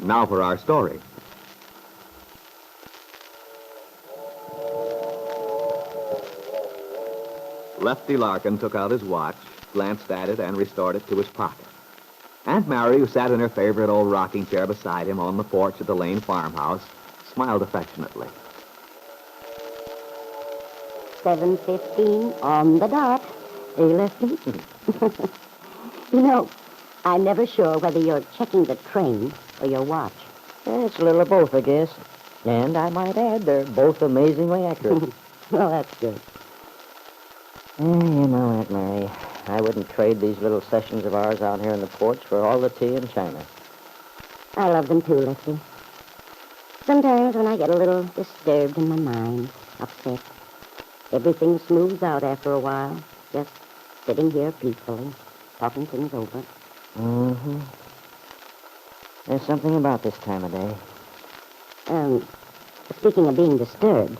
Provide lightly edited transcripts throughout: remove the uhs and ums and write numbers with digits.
Now for our story. Lefty Larkin took out his watch, glanced at it, and restored it to his pocket. Aunt Mary, who sat in her favorite old rocking chair beside him on the porch at the Lane farmhouse, smiled affectionately. 7:15 on the dot. Are you listening? You know, I'm never sure whether you're checking the train or your watch. It's a little of both, I guess. And I might add, they're both amazingly accurate. Well, that's good. You know, Aunt Mary, I wouldn't trade these little sessions of ours out here on the porch for all the tea in China. I love them too, Lefty. Sometimes when I get a little disturbed in my mind, upset, everything smooths out after a while, just sitting here peacefully, talking things over. Mm-hmm. There's something about this time of day. Speaking of being disturbed,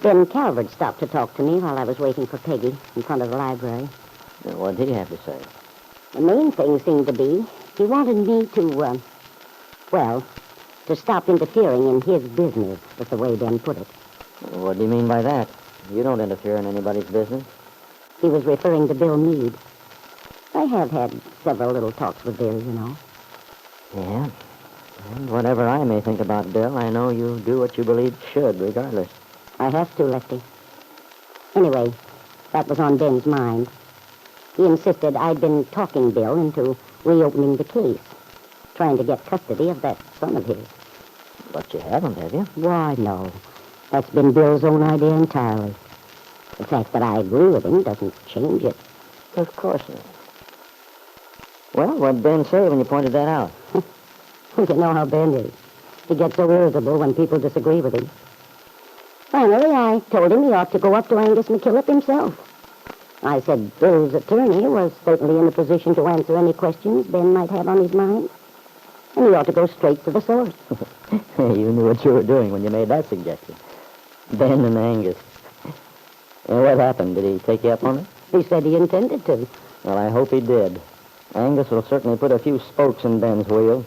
Ben Calvert stopped to talk to me while I was waiting for Peggy in front of the library. What did he have to say? The main thing seemed to be he wanted me to stop interfering in his business, was the way Ben put it. What do you mean by that? You don't interfere in anybody's business. He was referring to Bill Meade. I have had several little talks with Bill, you know. Yeah. And whatever I may think about Bill, I know you do what you believe should, regardless. I have to, Lefty. Anyway, that was on Ben's mind. He insisted I'd been talking Bill into reopening the case, trying to get custody of that son of his. But you haven't, have you? Why, no. That's been Bill's own idea entirely. The fact that I agree with him doesn't change it. Of course not. Well, what'd Ben say when you pointed that out? You know how Ben is. He gets so irritable when people disagree with him. Finally, I told him he ought to go up to Angus McKillop himself. I said Bill's attorney was certainly in a position to answer any questions Ben might have on his mind. And he ought to go straight to the source. You knew what you were doing when you made that suggestion. Ben and Angus. And what happened? Did he take you up on it? He said he intended to. Well, I hope he did. Angus will certainly put a few spokes in Ben's wheel.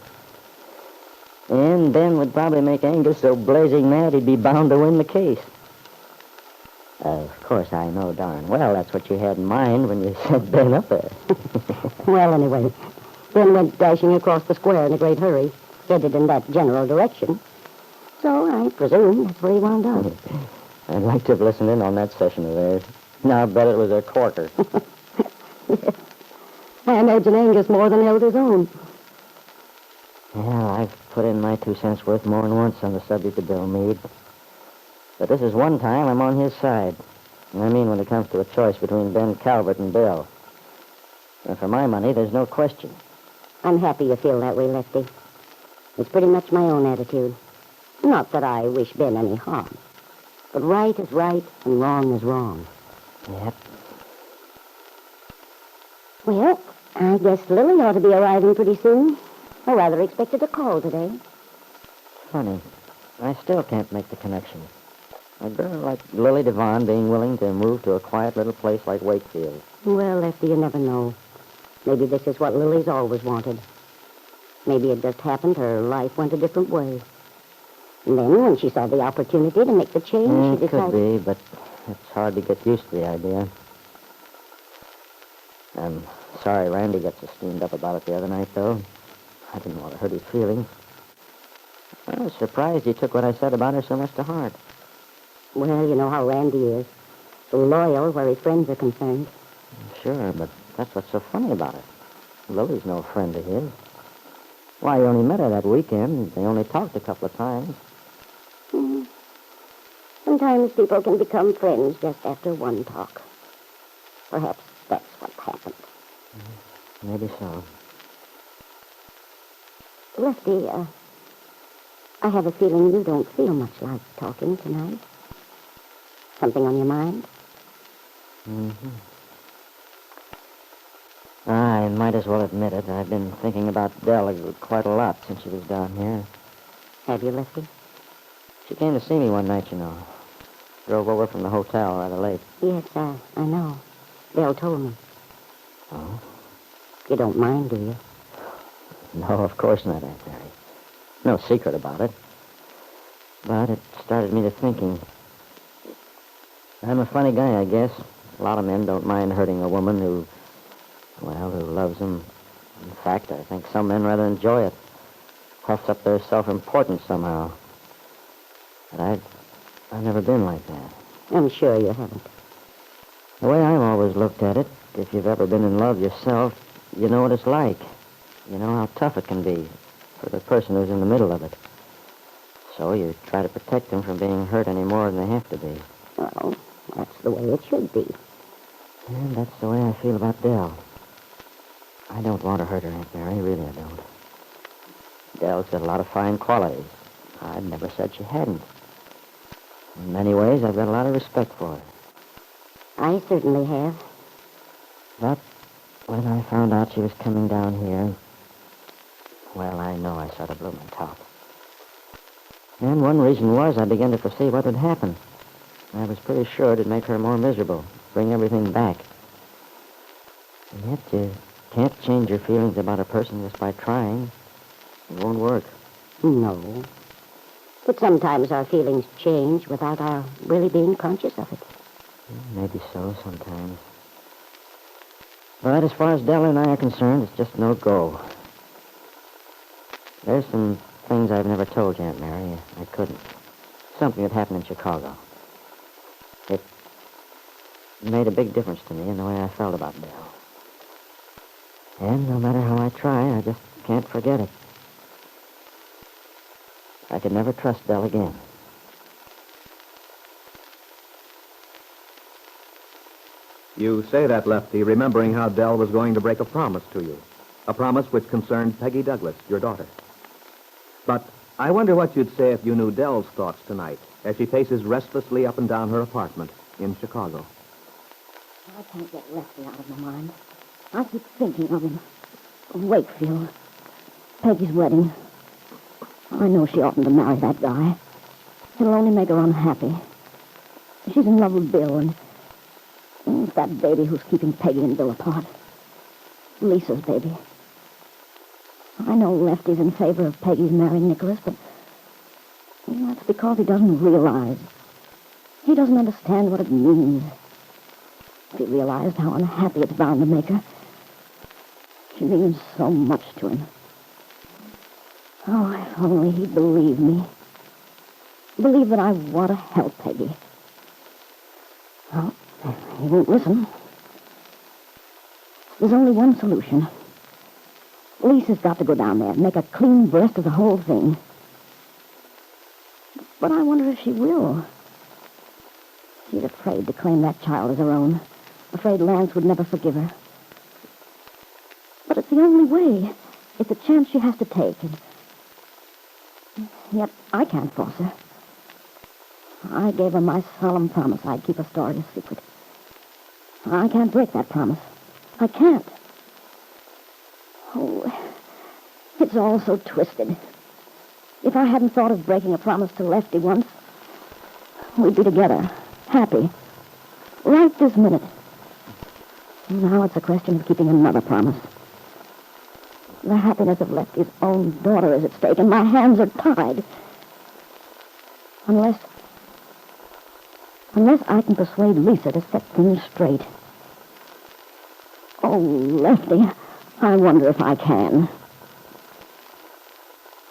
And Ben would probably make Angus so blazing mad he'd be bound to win the case. Of course, I know darn well that's what you had in mind when you sent Ben up there. Well, anyway, Ben went dashing across the square in a great hurry, headed in that general direction. So I presume that's where he wound up. I'd like to have listened in on that session of theirs. Now I bet it was a corker. Yes. I imagine Angus more than held his own. Well, I've put in my 2 cents worth more than once on the subject of Bill Meade. But this is one time I'm on his side. I mean when it comes to a choice between Ben Calvert and Bill. And for my money, there's no question. I'm happy you feel that way, Lefty. It's pretty much my own attitude. Not that I wish Ben any harm. But right is right and wrong is wrong. Yep. Well, I guess Lily ought to be arriving pretty soon. I rather expected a call today. Funny. I still can't make the connection. A girl like Lily Devon being willing to move to a quiet little place like Wakefield. Well, Lefty, you never know. Maybe this is what Lily's always wanted. Maybe it just happened her life went a different way. And then when she saw the opportunity to make the change, she decided... Could be, but it's hard to get used to the idea. I'm sorry Randy got so steamed up about it the other night, though. I didn't want to hurt his feelings. I was surprised he took what I said about her so much to heart. Well, you know how Randy is. So loyal where his friends are concerned. Sure, but that's what's so funny about it. Lily's no friend of his. Why, he only met her that weekend. They only talked a couple of times. Sometimes people can become friends just after one talk. Perhaps that's what happened. Maybe so. Lefty, I have a feeling you don't feel much like talking tonight. Something on your mind? Mm-hmm. I might as well admit it. I've been thinking about Dell quite a lot since she was down here. Have you, Lefty? She came to see me one night, you know. Drove over from the hotel rather late. Yes, I know. Dell told me. Oh? You don't mind, do you? No, of course not, Aunt Mary. no secret about it. But it started me to thinking. I'm a funny guy, I guess. A lot of men don't mind hurting a woman who loves them. In fact, I think some men rather enjoy it. Puffs up their self-importance somehow. But I've never been like that. I'm sure you haven't. The way I've always looked at it, if you've ever been in love yourself, you know what it's like. You know how tough it can be for the person who's in the middle of it. So you try to protect them from being hurt any more than they have to be. Well, that's the way it should be. And that's the way I feel about Dell. I don't want to hurt her, Aunt Mary. Really, I don't. Dell's got a lot of fine qualities. I've never said she hadn't. In many ways, I've got a lot of respect for her. I certainly have. But when I found out she was coming down here, well, I know I sort of blew my top. And one reason was I began to foresee what would happen. I was pretty sure it'd make her more miserable, bring everything back. And yet you can't change your feelings about a person just by trying. It won't work. No. But sometimes our feelings change without our really being conscious of it. Maybe so sometimes. But as far as Dell and I are concerned, it's just no go. There's some things I've never told you, Aunt Mary. I couldn't. Something that happened in Chicago. It made a big difference to me in the way I felt about Dell. And no matter how I try, I just can't forget it. I could never trust Dell again. You say that, Lefty, remembering how Dell was going to break a promise to you. A promise which concerned Peggy Douglas, your daughter. But I wonder what you'd say if you knew Dell's thoughts tonight as she paces restlessly up and down her apartment in Chicago. I can't get Lefty out of my mind. I keep thinking of him. Of Wakefield. Peggy's wedding. I know she oughtn't to marry that guy. It'll only make her unhappy. She's in love with Bill, and it's that baby who's keeping Peggy and Bill apart. Lisa's baby. I know Lefty's in favor of Peggy's marrying Nicholas, but that's because he doesn't realize. He doesn't understand what it means. If he realized how unhappy it's bound to make her, she means so much to him. Oh, if only he'd believe me. Believe that I want to help Peggy. Well, he won't listen. There's only one solution. Lisa's got to go down there and make a clean breast of the whole thing. But I wonder if she will. She's afraid to claim that child as her own. Afraid Lance would never forgive her. But it's the only way. It's a chance she has to take. And yet I can't force her. I gave her my solemn promise I'd keep her story a secret. I can't break that promise. I can't. Oh, it's all so twisted. If I hadn't thought of breaking a promise to Lefty once, we'd be together, happy, right this minute. Now it's a question of keeping another promise. The happiness of Lefty's own daughter is at stake, and my hands are tied. Unless I can persuade Lisa to set things straight. Oh, Lefty, I wonder if I can.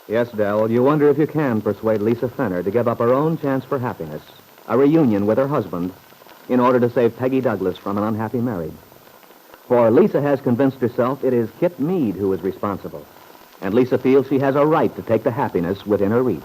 Yes, Dell, you wonder if you can persuade Lisa Fenner to give up her own chance for happiness, a reunion with her husband, in order to save Peggy Douglas from an unhappy marriage. For Lisa has convinced herself it is Kit Meade who is responsible, and Lisa feels she has a right to take the happiness within her reach.